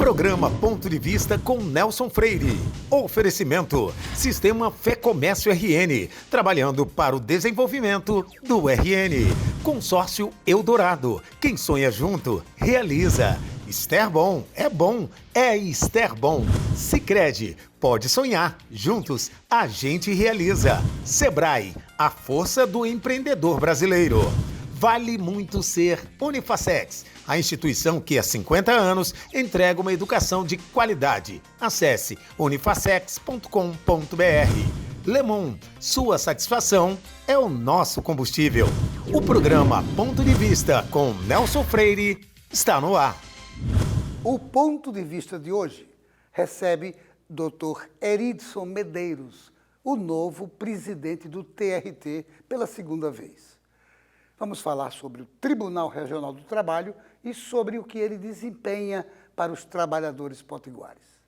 Programa Ponto de Vista com Nelson Freire. Oferecimento: Sistema Fé Comércio RN, trabalhando para o desenvolvimento do RN. Consórcio Eldorado, quem sonha junto, realiza. Esterbom, é Esterbom. Sicredi, pode sonhar, juntos a gente realiza. Sebrae, a força do empreendedor brasileiro. Vale muito ser Unifacex, a instituição que há 50 anos entrega uma educação de qualidade. Acesse unifacex.com.br. Lemon, sua satisfação é o nosso combustível. O programa Ponto de Vista com Nelson Freire está no ar. O Ponto de Vista de hoje recebe Dr. Heridson Medeiros, o novo presidente do TRT pela segunda vez. Vamos falar sobre o Tribunal Regional do Trabalho e sobre o que ele desempenha para os trabalhadores potiguares.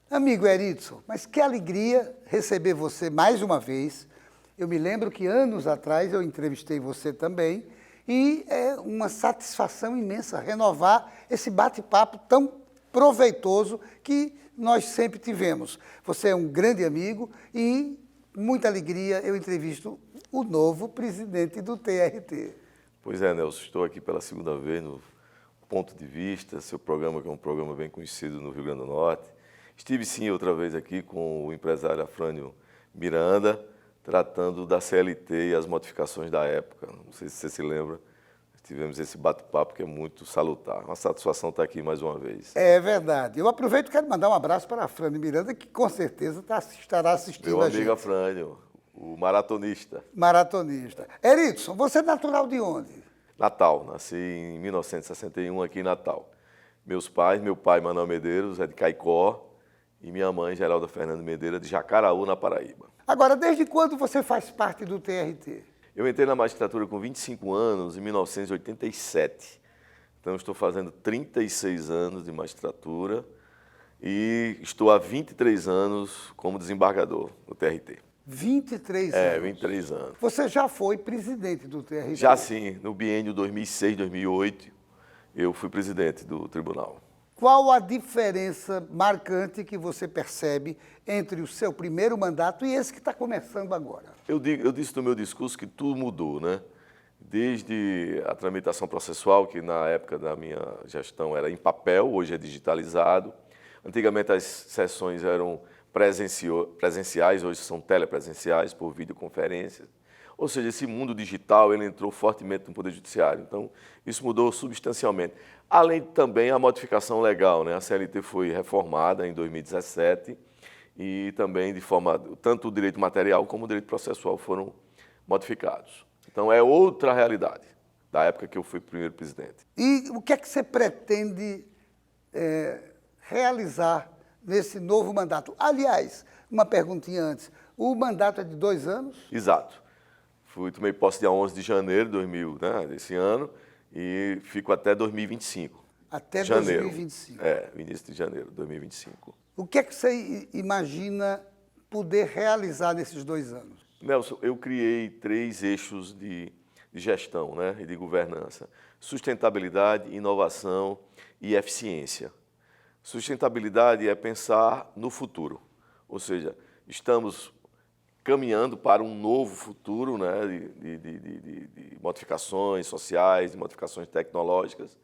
Amigo Heridson, mas que alegria receber você mais uma vez. Eu me lembro que anos atrás eu entrevistei você também e é uma satisfação imensa renovar esse bate-papo tão proveitoso que nós sempre tivemos. Você é um grande amigo e muita alegria eu entrevisto o novo presidente do TRT. Pois é, Nelson, estou aqui pela segunda vez no Ponto de Vista, seu programa que é um programa bem conhecido no Rio Grande do Norte. Estive sim outra vez aqui com o empresário Afrânio Miranda, tratando da CLT e as modificações da época. Não sei se você se lembra, tivemos esse bate-papo que é muito salutar. Uma satisfação estar aqui mais uma vez. É verdade. Eu aproveito e quero mandar um abraço para Afrânio Miranda, que com certeza estará assistindo Meu a amigo gente. Afrânio, o maratonista. Maratonista. Heridson, você é natural de onde? Natal, nasci em 1961 aqui em Natal. Meu pai Manuel Medeiros é de Caicó e minha mãe Geralda Fernando Medeiros de Jacaraú, na Paraíba. Agora, desde quando você faz parte do TRT? Eu entrei na magistratura com 25 anos, em 1987. Então, estou fazendo 36 anos de magistratura e estou há 23 anos como desembargador do TRT. 23 anos? 23 anos. Você já foi presidente do TRT? Já sim, no biênio 2006-2008, eu fui presidente do tribunal. Qual a diferença marcante que você percebe entre o seu primeiro mandato e esse que está começando agora? Eu disse no meu discurso que tudo mudou, né? Desde a tramitação processual, que na época da minha gestão era em papel, hoje é digitalizado. Antigamente as sessões eram presenciais, hoje são telepresenciais por videoconferência. Ou seja, esse mundo digital ele entrou fortemente no Poder Judiciário. Então, isso mudou substancialmente. Além também a modificação legal, né? A CLT foi reformada em 2017 e também de forma, tanto o direito material como o direito processual foram modificados. Então, é outra realidade da época que eu fui primeiro presidente. E o que é que você pretende realizar nesse novo mandato? Aliás, uma perguntinha antes. O mandato é de 2 anos? Exato. Tomei posse dia 11 de janeiro desse ano e fico até 2025. Até janeiro. 2025. Início de janeiro de 2025. O que é que você imagina poder realizar nesses 2 anos? Nelson, eu criei 3 eixos de gestão, né, e de governança. Sustentabilidade, inovação e eficiência. Sustentabilidade é pensar no futuro, ou seja, estamos caminhando para um novo futuro, né, de modificações sociais, de modificações tecnológicas,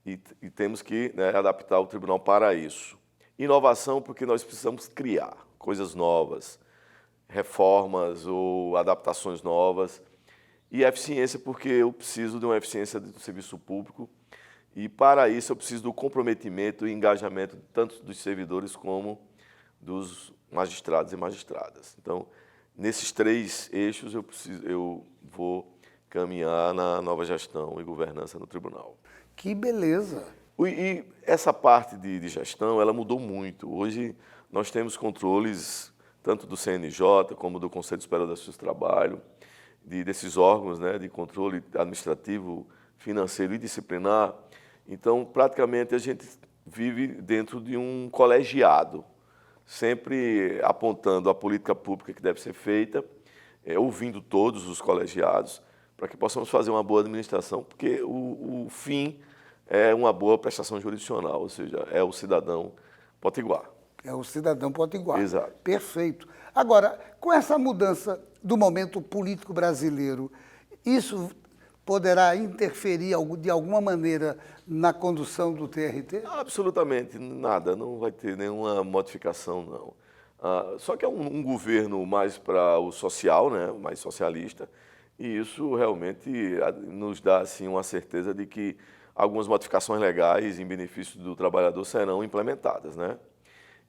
e temos que, né, adaptar o tribunal para isso. Inovação, porque nós precisamos criar coisas novas, reformas ou adaptações novas, e eficiência, porque eu preciso de uma eficiência do serviço público, e para isso eu preciso do comprometimento e engajamento tanto dos servidores como dos magistrados e magistradas. Então, nesses 3 eixos eu vou caminhar na nova gestão e governança no tribunal. Que beleza! E essa parte de gestão, ela mudou muito. Hoje nós temos controles tanto do CNJ como do Conselho Superior da Justiça do Trabalho, desses órgãos, né, de controle administrativo, financeiro e disciplinar. Então, praticamente, a gente vive dentro de um colegiado, sempre apontando a política pública que deve ser feita, ouvindo todos os colegiados, para que possamos fazer uma boa administração, porque o fim é uma boa prestação jurisdicional, ou seja, é o cidadão potiguar. É o cidadão potiguar. Exato. Perfeito. Agora, com essa mudança do momento político brasileiro, isso poderá interferir de alguma maneira na condução do TRT? Absolutamente nada, não vai ter nenhuma modificação, não. Só que é um governo mais para o social, né, mais socialista, e isso realmente nos dá assim, uma certeza de que algumas modificações legais em benefício do trabalhador serão implementadas, né?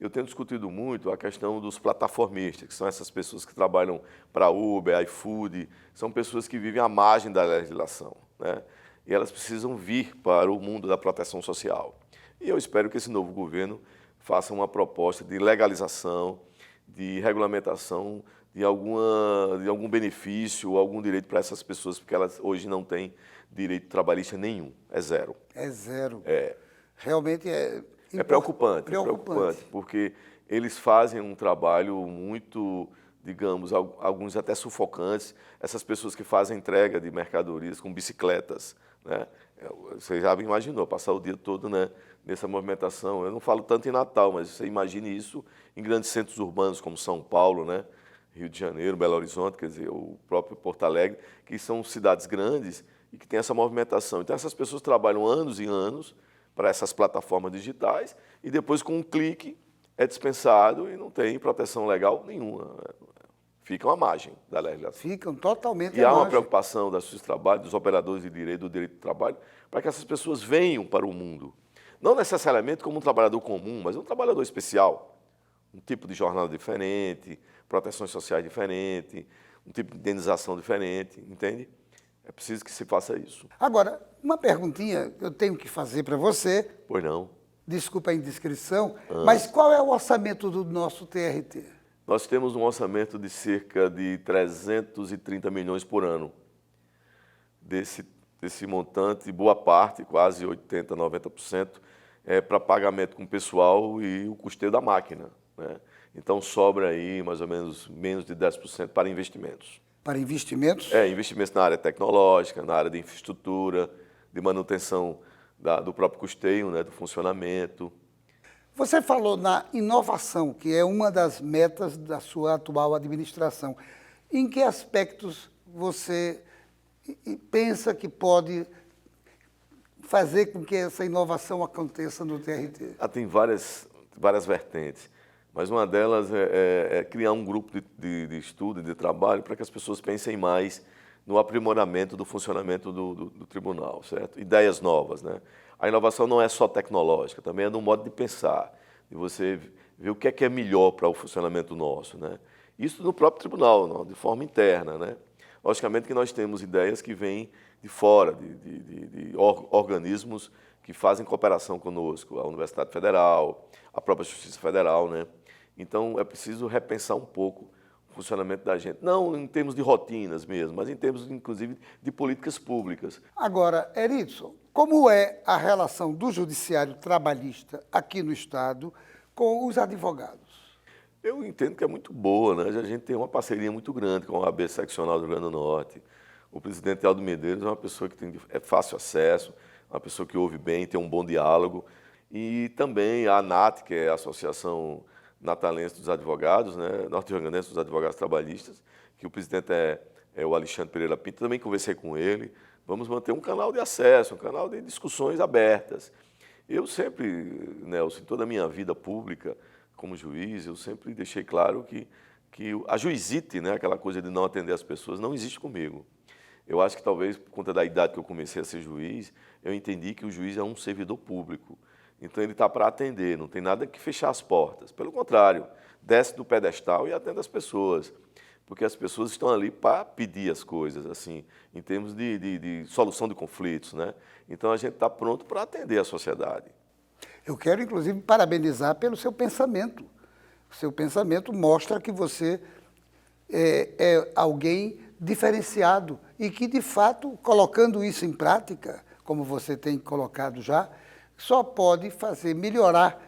Eu tenho discutido muito a questão dos plataformistas, que são essas pessoas que trabalham para Uber, iFood, são pessoas que vivem à margem da legislação, né? E elas precisam vir para o mundo da proteção social. E eu espero que esse novo governo faça uma proposta de legalização, de regulamentação de algum benefício ou algum direito para essas pessoas, porque elas hoje não têm direito trabalhista nenhum, é zero. É zero. É. Realmente é... É preocupante, porque eles fazem um trabalho muito, digamos, alguns até sufocantes, essas pessoas que fazem entrega de mercadorias com bicicletas, né? Você já imaginou, passar o dia todo, né, nessa movimentação. Eu não falo tanto em Natal, mas você imagine isso em grandes centros urbanos como São Paulo, né, Rio de Janeiro, Belo Horizonte, quer dizer, o próprio Porto Alegre, que são cidades grandes e que tem essa movimentação. Então, essas pessoas trabalham anos e anos para essas plataformas digitais e depois, com um clique, é dispensado e não tem proteção legal nenhuma. Ficam à margem da legislação. Ficam totalmente E há uma preocupação da Justiça do Trabalho, dos operadores de direito, do direito do trabalho, para que essas pessoas venham para o mundo. Não necessariamente como um trabalhador comum, mas um trabalhador especial. Um tipo de jornada diferente, proteções sociais diferentes, um tipo de indenização diferente, entende? É preciso que se faça isso. Agora, uma perguntinha que eu tenho que fazer para você. Pois não. Desculpa a indiscrição, mas qual é o orçamento do nosso TRT? Nós temos um orçamento de cerca de 330 milhões por ano. Desse montante, boa parte, quase 80%, 90%, é para pagamento com pessoal e o custeio da máquina, né? Então, sobra aí mais ou menos de 10% para investimentos. Para investimentos? Investimentos na área tecnológica, na área de infraestrutura, de manutenção do próprio custeio, né, do funcionamento. Você falou na inovação, que é uma das metas da sua atual administração. Em que aspectos você pensa que pode fazer com que essa inovação aconteça no TRT? Tem várias vertentes. Mas uma delas é criar um grupo de estudo e de trabalho para que as pessoas pensem mais no aprimoramento do funcionamento do tribunal, certo? Ideias novas, né? A inovação não é só tecnológica, também é no modo de pensar, de você ver o que é melhor para o funcionamento nosso, né? Isso no próprio tribunal, de forma interna, né? Logicamente que nós temos ideias que vêm de fora, de organismos que fazem cooperação conosco, a Universidade Federal, a própria Justiça Federal, né? Então, é preciso repensar um pouco o funcionamento da gente. Não em termos de rotinas mesmo, mas em termos, inclusive, de políticas públicas. Agora, Heridson, como é a relação do judiciário trabalhista aqui no Estado com os advogados? Eu entendo que é muito boa, né? A gente tem uma parceria muito grande com a OAB Seccional do Rio Grande do Norte. O presidente Aldo Medeiros é uma pessoa que é fácil acesso, uma pessoa que ouve bem, tem um bom diálogo. E também a ANAT, que é a Associação Natalense dos Advogados, né, norte-riograndense dos Advogados Trabalhistas, que o presidente é o Alexandre Pereira Pinto, também conversei com ele. Vamos manter um canal de acesso, um canal de discussões abertas. Eu sempre, Nelson, em toda a minha vida pública como juiz, eu sempre deixei claro que a juizite, né, aquela coisa de não atender as pessoas, não existe comigo. Eu acho que talvez, por conta da idade que eu comecei a ser juiz, eu entendi que o juiz é um servidor público. Então, ele está para atender, não tem nada que fechar as portas. Pelo contrário, desce do pedestal e atende as pessoas, porque as pessoas estão ali para pedir as coisas, assim, em termos de solução de conflitos, né? Então, a gente está pronto para atender a sociedade. Eu quero, inclusive, parabenizar pelo seu pensamento. O seu pensamento mostra que você é alguém diferenciado e que, de fato, colocando isso em prática, como você tem colocado já, só pode melhorar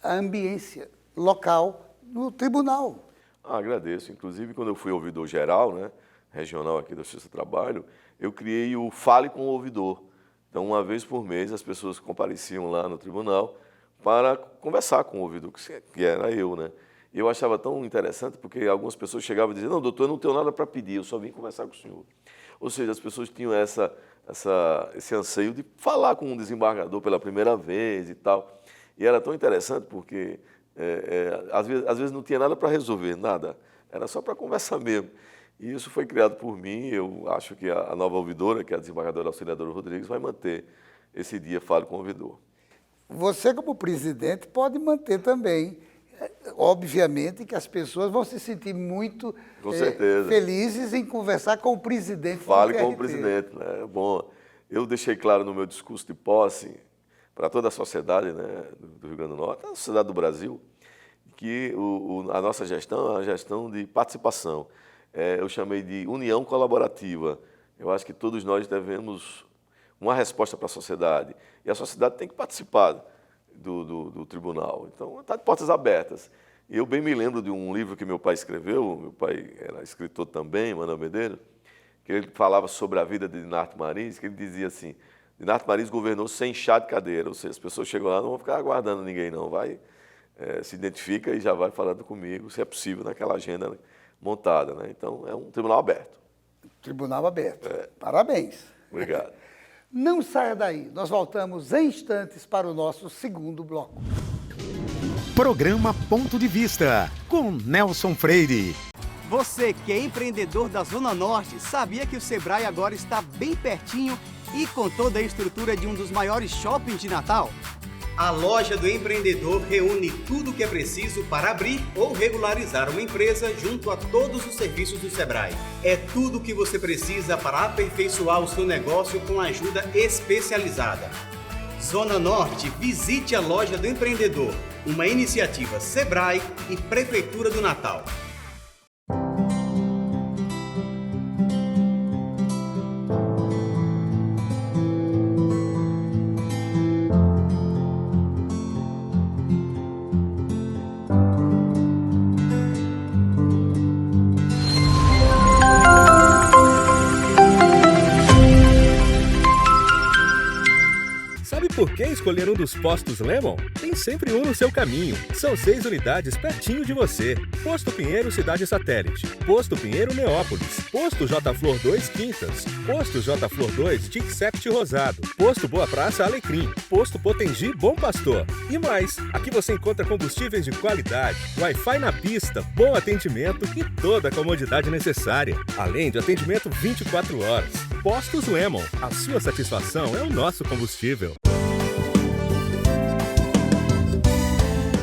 a ambiência local no tribunal. Agradeço. Inclusive, quando eu fui ouvidor geral, né, regional aqui da Justiça do Trabalho, eu criei o Fale com o Ouvidor, Então, uma vez por mês, as pessoas compareciam lá no tribunal para conversar com o ouvidor, que era eu, né? E eu achava tão interessante, porque algumas pessoas chegavam e diziam, não, doutor, eu não tenho nada para pedir, eu só vim conversar com o senhor. Ou seja, as pessoas tinham esse anseio de falar com um desembargador pela primeira vez e tal. E era tão interessante porque, às vezes não tinha nada para resolver, nada. Era só para conversar mesmo. E isso foi criado por mim. Eu acho que a nova ouvidora, que é a desembargadora Auxiliadora Rodrigues, vai manter esse dia Fale com o Ouvidor. Você, como presidente, pode manter também. Obviamente que as pessoas vão se sentir muito felizes em conversar com o presidente. Fale com o presidente, né? Bom, eu deixei claro no meu discurso de posse para toda a sociedade, né, do Rio Grande do Norte, a sociedade do Brasil, que a nossa gestão é uma gestão de participação. Eu chamei de união colaborativa. Eu acho que todos nós devemos uma resposta para a sociedade. E a sociedade tem que participar do tribunal. Então, está de portas abertas. Eu bem me lembro de um livro que meu pai escreveu, meu pai era escritor também, Manuel Medeiros, que ele falava sobre a vida de Dinarte Marins, que ele dizia assim, Dinarte Marins governou sem chá de cadeira, ou seja, as pessoas chegam lá, não vão ficar aguardando ninguém não, vai, se identifica e já vai falando comigo, se é possível, naquela agenda montada, né? Então, é um tribunal aberto. Tribunal aberto. Parabéns. Obrigado. Não saia daí, nós voltamos em instantes para o nosso segundo bloco. Programa Ponto de Vista, com Nelson Freire. Você que é empreendedor da Zona Norte, sabia que o Sebrae agora está bem pertinho e com toda a estrutura de um dos maiores shoppings de Natal? A Loja do Empreendedor reúne tudo o que é preciso para abrir ou regularizar uma empresa junto a todos os serviços do Sebrae. É tudo o que você precisa para aperfeiçoar o seu negócio com ajuda especializada. Zona Norte, visite a Loja do Empreendedor, uma iniciativa Sebrae e Prefeitura do Natal. Por que escolher um dos postos Lemon? Tem sempre um no seu caminho. São 6 unidades pertinho de você. Posto Pinheiro Cidade Satélite. Posto Pinheiro Neópolis. Posto J Flor 2 Quintas. Posto J Flor 2 Tic-Sept Rosado. Posto Boa Praça Alecrim. Posto Potengi Bom Pastor. E mais, aqui você encontra combustíveis de qualidade, Wi-Fi na pista, bom atendimento e toda a comodidade necessária. Além de atendimento 24 horas. Postos Lemon. A sua satisfação é o nosso combustível.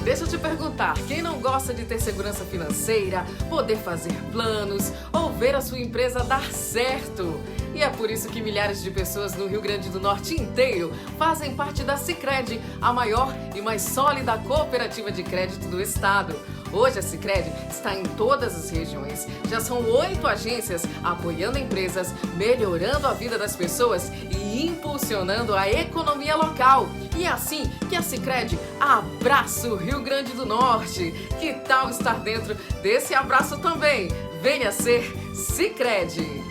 Deixa eu te perguntar, quem não gosta de ter segurança financeira, poder fazer planos ou ver a sua empresa dar certo? E é por isso que milhares de pessoas no Rio Grande do Norte inteiro fazem parte da Sicredi, a maior e mais sólida cooperativa de crédito do estado. Hoje a Sicredi está em todas as regiões. Já são 8 agências apoiando empresas, melhorando a vida das pessoas e impulsionando a economia local. E é assim que a Sicredi abraça o Rio Grande do Norte. Que tal estar dentro desse abraço também? Venha ser Sicredi.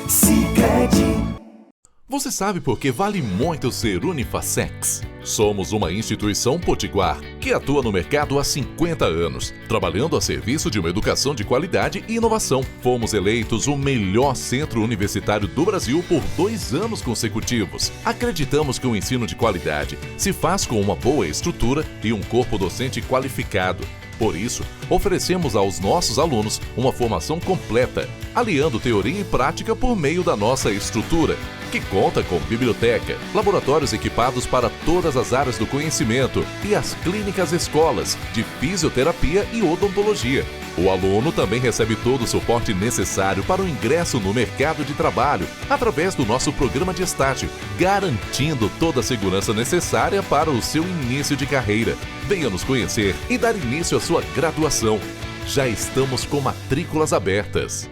Sicredi. Você sabe por que vale muito ser Unifacex? Somos uma instituição potiguar que atua no mercado há 50 anos, trabalhando a serviço de uma educação de qualidade e inovação. Fomos eleitos o melhor centro universitário do Brasil por 2 anos consecutivos. Acreditamos que o ensino de qualidade se faz com uma boa estrutura e um corpo docente qualificado. Por isso, oferecemos aos nossos alunos uma formação completa, aliando teoria e prática por meio da nossa estrutura, que conta com biblioteca, laboratórios equipados para todas as áreas do conhecimento e as clínicas escolas de fisioterapia e odontologia. O aluno também recebe todo o suporte necessário para o ingresso no mercado de trabalho, através do nosso programa de estágio, garantindo toda a segurança necessária para o seu início de carreira. Venha nos conhecer e dar início à sua graduação. Já estamos com matrículas abertas.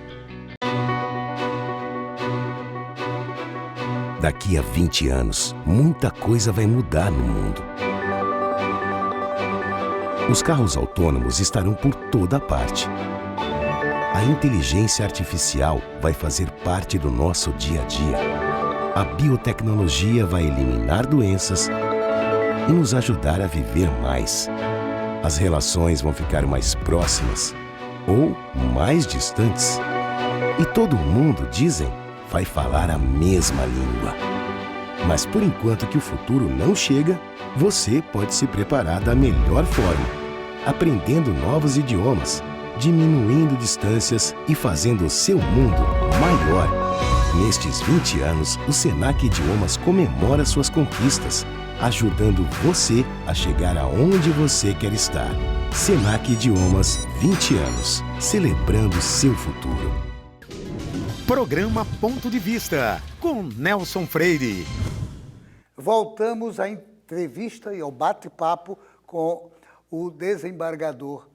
Daqui a 20 anos, muita coisa vai mudar no mundo. Os carros autônomos estarão por toda parte. A inteligência artificial vai fazer parte do nosso dia a dia. A biotecnologia vai eliminar doenças e nos ajudar a viver mais. As relações vão ficar mais próximas ou mais distantes. E todo mundo, dizem, vai falar a mesma língua. Mas por enquanto que o futuro não chega, você pode se preparar da melhor forma, aprendendo novos idiomas, diminuindo distâncias e fazendo o seu mundo maior. Nestes 20 anos, o Senac Idiomas comemora suas conquistas, ajudando você a chegar aonde você quer estar. Senac Idiomas, 20 anos, celebrando seu futuro. Programa Ponto de Vista, com Nelson Freire. Voltamos à entrevista e ao bate-papo com o desembargador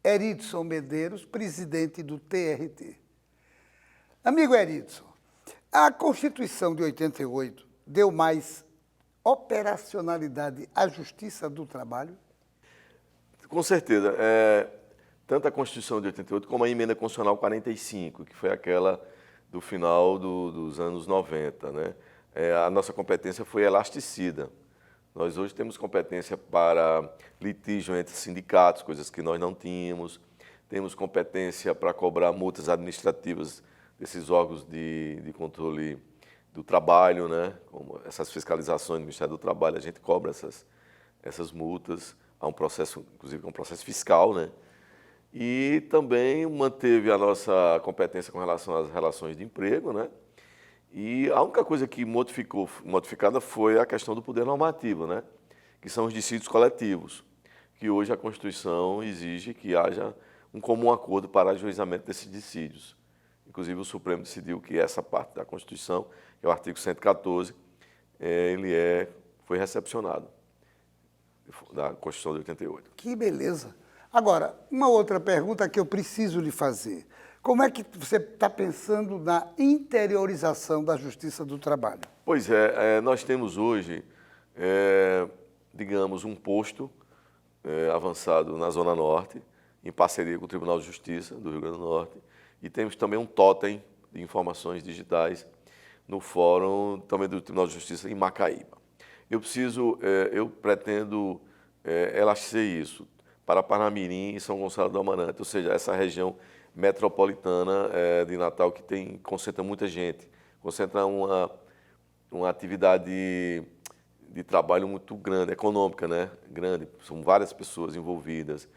Heridson Medeiros, presidente do TRT. Amigo Heridson, a Constituição de 88 deu mais operacionalidade à Justiça do Trabalho? Com certeza. Tanto a Constituição de 88 como a Emenda Constitucional 45, que foi aquela do final dos anos 90, né? A nossa competência foi elasticida. Nós hoje temos competência para litígio entre sindicatos, coisas que nós não tínhamos. Temos competência para cobrar multas administrativas desses órgãos de controle do trabalho, né? Como essas fiscalizações do Ministério do Trabalho, a gente cobra essas multas. Há um processo, inclusive, um processo fiscal, né? E também manteve a nossa competência com relação às relações de emprego, né? E a única coisa que modificada foi a questão do poder normativo, né? Que são os dissídios coletivos, que hoje a Constituição exige que haja um comum acordo para ajuizamento desses dissídios. Inclusive, o Supremo decidiu que essa parte da Constituição, que é o artigo 114, foi recepcionado da Constituição de 88. Que beleza! Agora, uma outra pergunta que eu preciso lhe fazer. Como é que você está pensando na interiorização da Justiça do Trabalho? Pois nós temos hoje, digamos, um posto avançado na Zona Norte, em parceria com o Tribunal de Justiça do Rio Grande do Norte, e temos também um totem de informações digitais no Fórum também do Tribunal de Justiça em Macaíba. Eu pretendo elastecer isso para Parnamirim e São Gonçalo do Amarante, ou seja, essa região metropolitana de Natal que concentra muita gente, concentra uma atividade de trabalho muito grande, econômica, né? Grande, são várias pessoas envolvidas.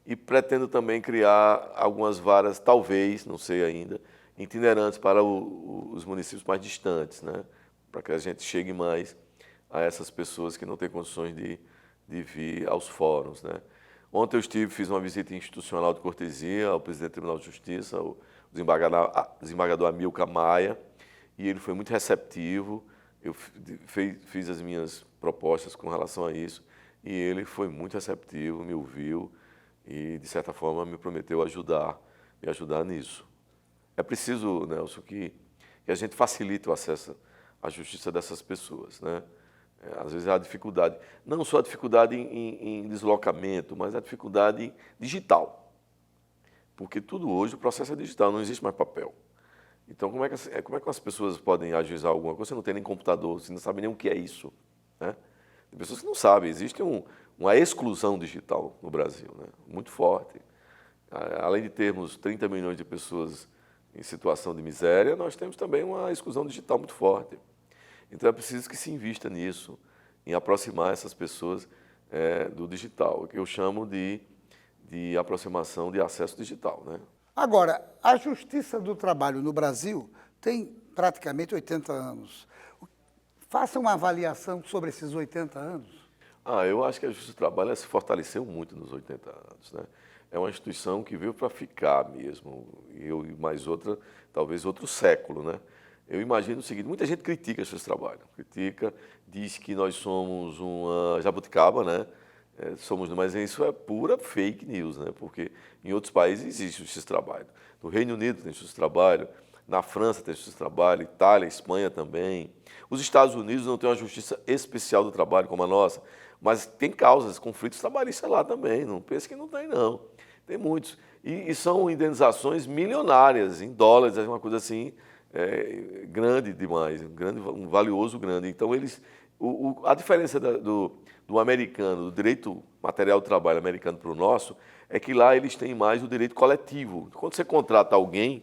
E pretendo também criar algumas varas, talvez, não sei ainda, itinerantes para os municípios mais distantes, né? Para que a gente chegue mais a essas pessoas que não têm condições de vir aos fóruns, né? Ontem fiz uma visita institucional de cortesia ao presidente do Tribunal de Justiça, o desembargador Amilcar Maia, e ele foi muito receptivo. Eu fiz as minhas propostas com relação a isso, e ele foi muito receptivo, me ouviu e, de certa forma, me prometeu me ajudar nisso. É preciso, Nelson, que a gente facilite o acesso à justiça dessas pessoas, né? Às vezes há dificuldade, não só a dificuldade em deslocamento, mas a dificuldade digital. Porque tudo hoje, o processo é digital, não existe mais papel. Então, como é que as pessoas podem ajuizar alguma coisa? Você não tem nem computador, você não sabe nem o que é isso, né? Tem pessoas que não sabem, existe uma exclusão digital no Brasil, né? Muito forte. Além de termos 30 milhões de pessoas em situação de miséria, nós temos também uma exclusão digital muito forte. Então, é preciso que se invista nisso, em aproximar essas pessoas do digital, que eu chamo de aproximação de acesso digital, né? Agora, a Justiça do Trabalho no Brasil tem praticamente 80 anos. Faça uma avaliação sobre esses 80 anos. Eu acho que a Justiça do Trabalho se fortaleceu muito nos 80 anos, né? É uma instituição que veio para ficar mesmo, e mais outra, talvez outro século, né? Eu imagino o seguinte, muita gente critica esse trabalho, diz que nós somos uma jabuticaba, né? Mas isso é pura fake news, né? Porque em outros países existe justiça do trabalho. No Reino Unido tem justiça do trabalho, na França tem justiça do trabalho, Itália, Espanha também. Os Estados Unidos não têm uma justiça especial do trabalho como a nossa, mas tem causas, conflitos trabalhistas lá também, não pense que não tem, não. Tem muitos. E são indenizações milionárias, em dólares, é uma coisa assim, grande demais, um valioso grande. Então, a diferença do americano, do direito material do trabalho americano para o nosso, é que lá eles têm mais o direito coletivo. Quando você contrata alguém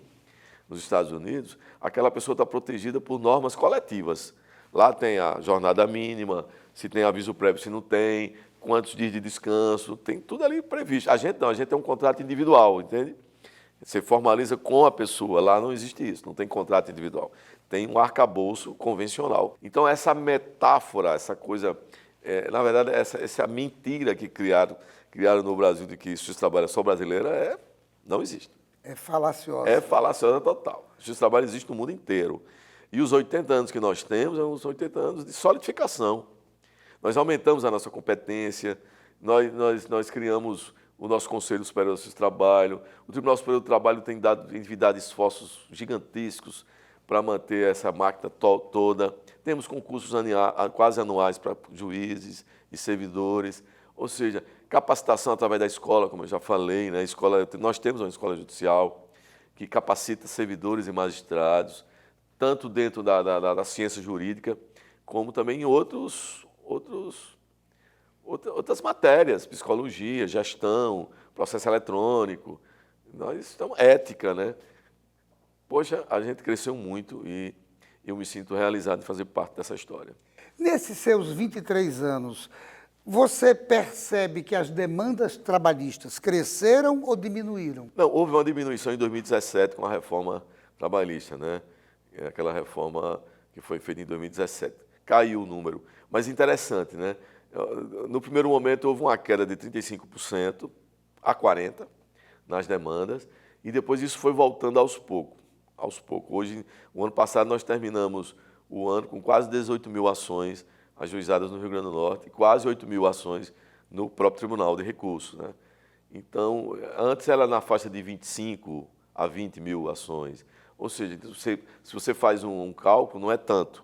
nos Estados Unidos, aquela pessoa está protegida por normas coletivas. Lá tem a jornada mínima, se tem aviso prévio, se não tem, quantos dias de descanso, tem tudo ali previsto. A gente não, a gente tem um contrato individual, entende? Você formaliza com a pessoa, lá não existe isso, não tem contrato individual. Tem um arcabouço convencional. Então, essa metáfora, essa coisa, na verdade, essa mentira que criaram no Brasil de que justiça do trabalho é só brasileira, não existe. É falaciosa. É falaciosa total. A justiça do trabalho existe no mundo inteiro. E os 80 anos que nós temos são os 80 anos de solidificação. Nós aumentamos a nossa competência, nós criamos o nosso Conselho Superior de Justiça do Trabalho, o Tribunal Superior do Trabalho tem envidado esforços gigantescos para manter essa máquina toda. Temos concursos quase anuais para juízes e servidores, ou seja, capacitação através da escola, como eu já falei, né? Nós temos uma escola judicial que capacita servidores e magistrados, tanto dentro da ciência jurídica, como também em outras matérias, psicologia, gestão, processo eletrônico, nós estamos ética, né? Poxa, a gente cresceu muito e eu me sinto realizado em fazer parte dessa história. Nesses seus 23 anos, você percebe que as demandas trabalhistas cresceram ou diminuíram? Não, houve uma diminuição em 2017 com a reforma trabalhista, né? Aquela reforma que foi feita em 2017. Caiu o número. Mas interessante, né? No primeiro momento houve uma queda de 35% a 40% nas demandas e depois isso foi voltando aos poucos. Hoje, o ano passado, nós terminamos o ano com quase 18 mil ações ajuizadas no Rio Grande do Norte e quase 8 mil ações no próprio Tribunal de Recursos, né? Então, antes era na faixa de 25 a 20 mil ações. Ou seja, se você faz um cálculo, não é tanto.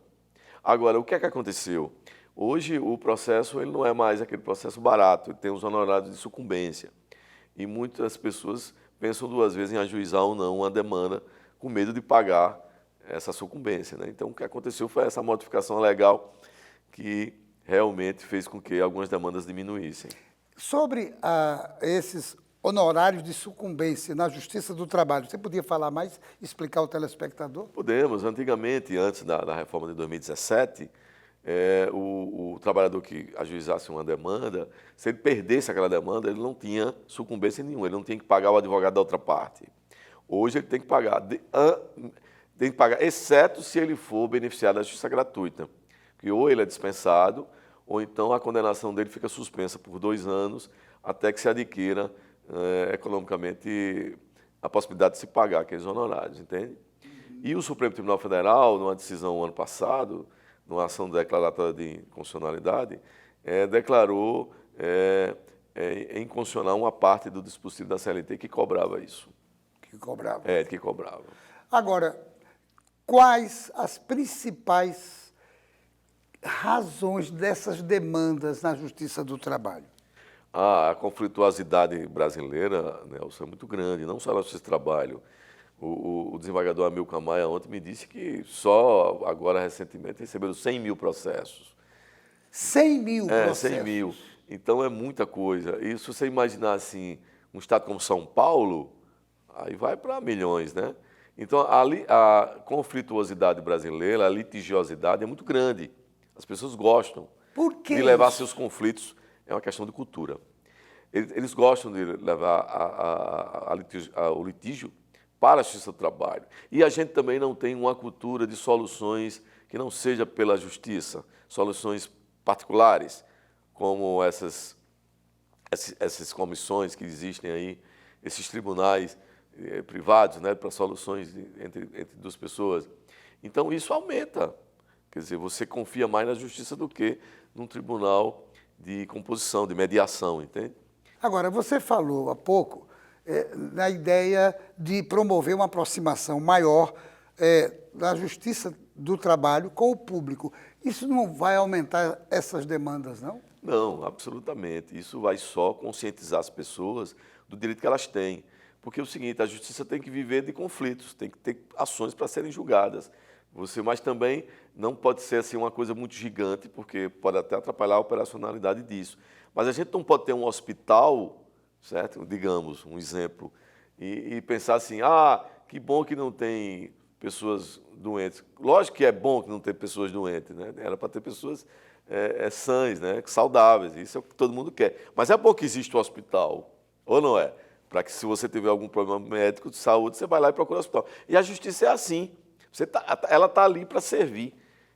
Agora, o que é que aconteceu? Hoje, o processo ele não é mais aquele processo barato, ele tem os honorários de sucumbência. E muitas pessoas pensam duas vezes em ajuizar ou não uma demanda com medo de pagar essa sucumbência, né? Então, o que aconteceu foi essa modificação legal que realmente fez com que algumas demandas diminuíssem. Sobre esses honorários de sucumbência na Justiça do Trabalho, você podia falar mais, explicar ao telespectador? Podemos. Antigamente, antes da reforma de 2017, o trabalhador que ajuizasse uma demanda, se ele perdesse aquela demanda, ele não tinha sucumbência nenhuma, ele não tinha que pagar o advogado da outra parte. Hoje ele tem que pagar, exceto se ele for beneficiado da justiça gratuita, que ou ele é dispensado, ou então a condenação dele fica suspensa por 2 anos, até que se adquira economicamente a possibilidade de se pagar aqueles honorários, entende? E o Supremo Tribunal Federal, numa decisão ano passado, numa ação declaratória de inconstitucionalidade, declarou inconstitucional uma parte do dispositivo da CLT que cobrava isso. Que cobrava. Que cobrava. Agora, quais as principais razões dessas demandas na Justiça do Trabalho? A conflituosidade brasileira, Nelson, é muito grande, não só na Justiça do Trabalho. O desembargador Amilcar Maia ontem me disse que só agora, recentemente, receberam 100 mil processos. 100 mil processos? 100 mil. Então, é muita coisa. E se você imaginar, assim, um estado como São Paulo, aí vai para milhões, né? Então, a conflituosidade brasileira, a litigiosidade é muito grande. As pessoas gostam de levar seus conflitos, é uma questão de cultura. Eles gostam de levar o litígio para a Justiça do Trabalho. E a gente também não tem uma cultura de soluções que não seja pela Justiça, soluções particulares, como essas comissões que existem aí, esses tribunais privados, né, para soluções entre 2 pessoas. Então, isso aumenta. Quer dizer, você confia mais na Justiça do que num tribunal de composição, de mediação, entende? Agora, você falou há pouco na ideia de promover uma aproximação maior da Justiça do Trabalho com o público. Isso não vai aumentar essas demandas, não? Não, absolutamente. Isso vai só conscientizar as pessoas do direito que elas têm. Porque é o seguinte, a justiça tem que viver de conflitos, tem que ter ações para serem julgadas. Mas também não pode ser assim, uma coisa muito gigante, porque pode até atrapalhar a operacionalidade disso. Mas a gente não pode ter um hospital, certo? Digamos, um exemplo, e pensar assim, que bom que não tem pessoas doentes. Lógico que é bom que não tem pessoas doentes, né? Era para ter pessoas sãs, né? Saudáveis, isso é o que todo mundo quer. Mas é bom que exista um hospital, ou não é? Para que se você tiver algum problema médico de saúde, você vai lá e procura o hospital. E a justiça é assim, ela está ali para servir.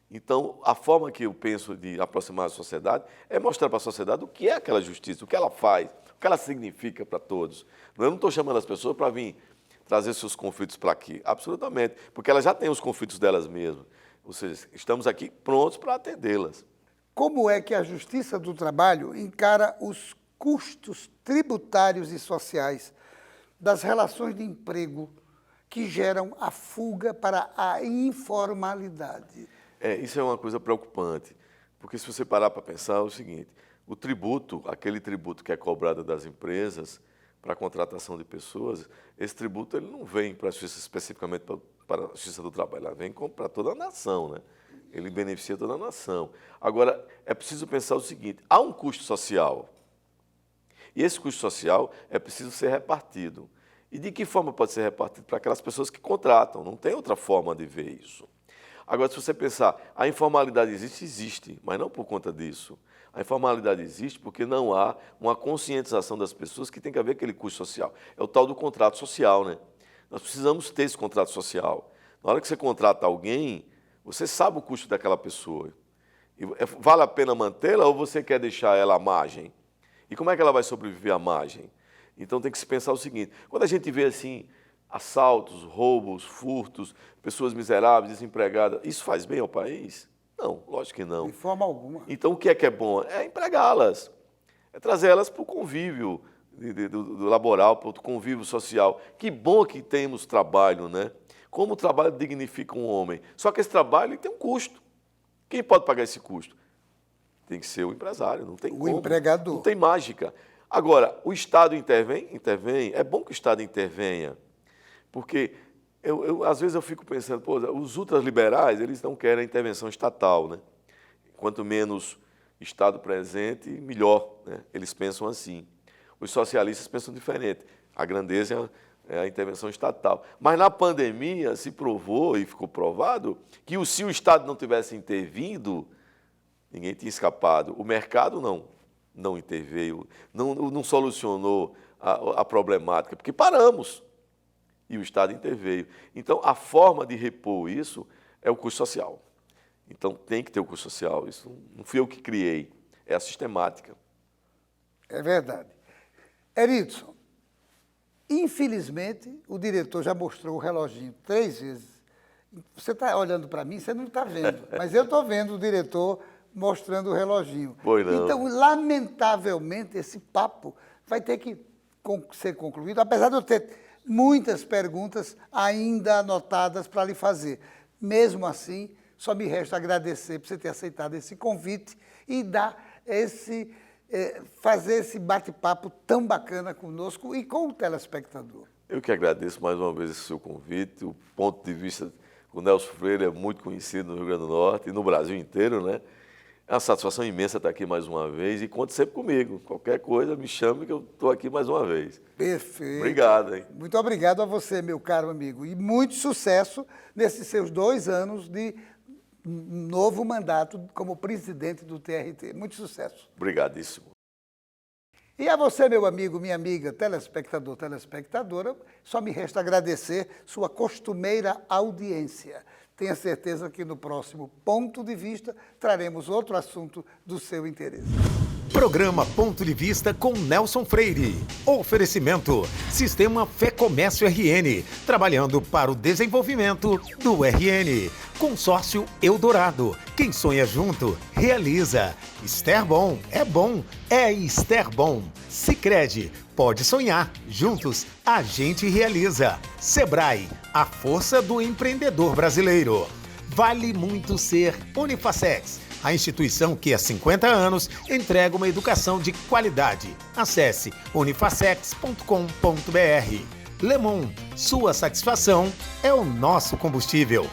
Então, a forma que eu penso de aproximar a sociedade é mostrar para a sociedade o que é aquela justiça, o que ela faz, o que ela significa para todos. Eu não estou chamando as pessoas para vir trazer seus conflitos para aqui, absolutamente, porque elas já têm os conflitos delas mesmas. Ou seja, estamos aqui prontos para atendê-las. Como é que a Justiça do Trabalho encara os custos tributários e sociais das relações de emprego que geram a fuga para a informalidade? Isso é uma coisa preocupante, porque se você parar para pensar é o seguinte, o tributo, aquele tributo que é cobrado das empresas para a contratação de pessoas, esse tributo ele não vem para a Justiça especificamente para a Justiça do Trabalho, ele vem para toda a nação, né? Ele beneficia toda a nação. Agora, é preciso pensar o seguinte, há um custo social, e esse custo social é preciso ser repartido. E de que forma pode ser repartido? Para aquelas pessoas que contratam, não tem outra forma de ver isso. Agora, se você pensar, a informalidade existe, mas não por conta disso. A informalidade existe porque não há uma conscientização das pessoas que tem que haver aquele custo social. É o tal do contrato social, né? Nós precisamos ter esse contrato social. Na hora que você contrata alguém, você sabe o custo daquela pessoa. E vale a pena mantê-la ou você quer deixar ela à margem? E como é que ela vai sobreviver à margem? Então tem que se pensar o seguinte, quando a gente vê assim, assaltos, roubos, furtos, pessoas miseráveis, desempregadas, isso faz bem ao país? Não, lógico que não. De forma alguma. Então o que é bom? É empregá-las, é trazê-las para o convívio do laboral, para o convívio social. Que bom que temos trabalho, né? Como o trabalho dignifica um homem. Só que esse trabalho ele tem um custo. Quem pode pagar esse custo? Tem que ser o empresário, não tem como. O empregador. Não tem mágica. Agora, o Estado intervém? Intervém. É bom que o Estado intervenha, porque às vezes eu fico pensando, os ultraliberais, eles não querem a intervenção estatal, né? Quanto menos Estado presente, melhor, né? Eles pensam assim. Os socialistas pensam diferente. A grandeza é a intervenção estatal. Mas na pandemia se provou, e ficou provado, que se o Estado não tivesse intervindo, ninguém tinha escapado. O mercado não interveio, não solucionou a problemática, porque paramos e o Estado interveio. Então, a forma de repor isso é o custo social. Então, tem que ter o custo social. Isso não fui eu que criei, é a sistemática. É verdade. Heridson, infelizmente, o diretor já mostrou o reloginho 3 vezes. Você está olhando para mim, você não está vendo, mas eu estou vendo o diretor mostrando o reloginho. Pois não. Então, lamentavelmente, esse papo vai ter que ser concluído, apesar de eu ter muitas perguntas ainda anotadas para lhe fazer. Mesmo assim, só me resta agradecer por você ter aceitado esse convite e fazer esse bate-papo tão bacana conosco e com o telespectador. Eu que agradeço mais uma vez esse seu convite. O ponto de vista do Nelson Freire é muito conhecido no Rio Grande do Norte e no Brasil inteiro, né? É uma satisfação imensa estar aqui mais uma vez e conte sempre comigo. Qualquer coisa, me chame que eu estou aqui mais uma vez. Perfeito. Obrigado, hein? Muito obrigado a você, meu caro amigo. E muito sucesso nesses seus 2 anos de novo mandato como presidente do TRT. Muito sucesso. Obrigadíssimo. E a você, meu amigo, minha amiga, telespectador, telespectadora, só me resta agradecer sua costumeira audiência. Tenha certeza que no próximo Ponto de Vista traremos outro assunto do seu interesse. Programa Ponto de Vista com Nelson Freire. Oferecimento: Sistema Fé Comércio RN, trabalhando para o desenvolvimento do RN. Consórcio Eldorado. Quem sonha junto, realiza. Esterbom é Esterbom. Sicredi, pode sonhar. Juntos, a gente realiza. Sebrae, a força do empreendedor brasileiro. Vale muito ser Unifacex, a instituição que há 50 anos entrega uma educação de qualidade. Acesse unifacex.com.br. Lemon, sua satisfação é o nosso combustível.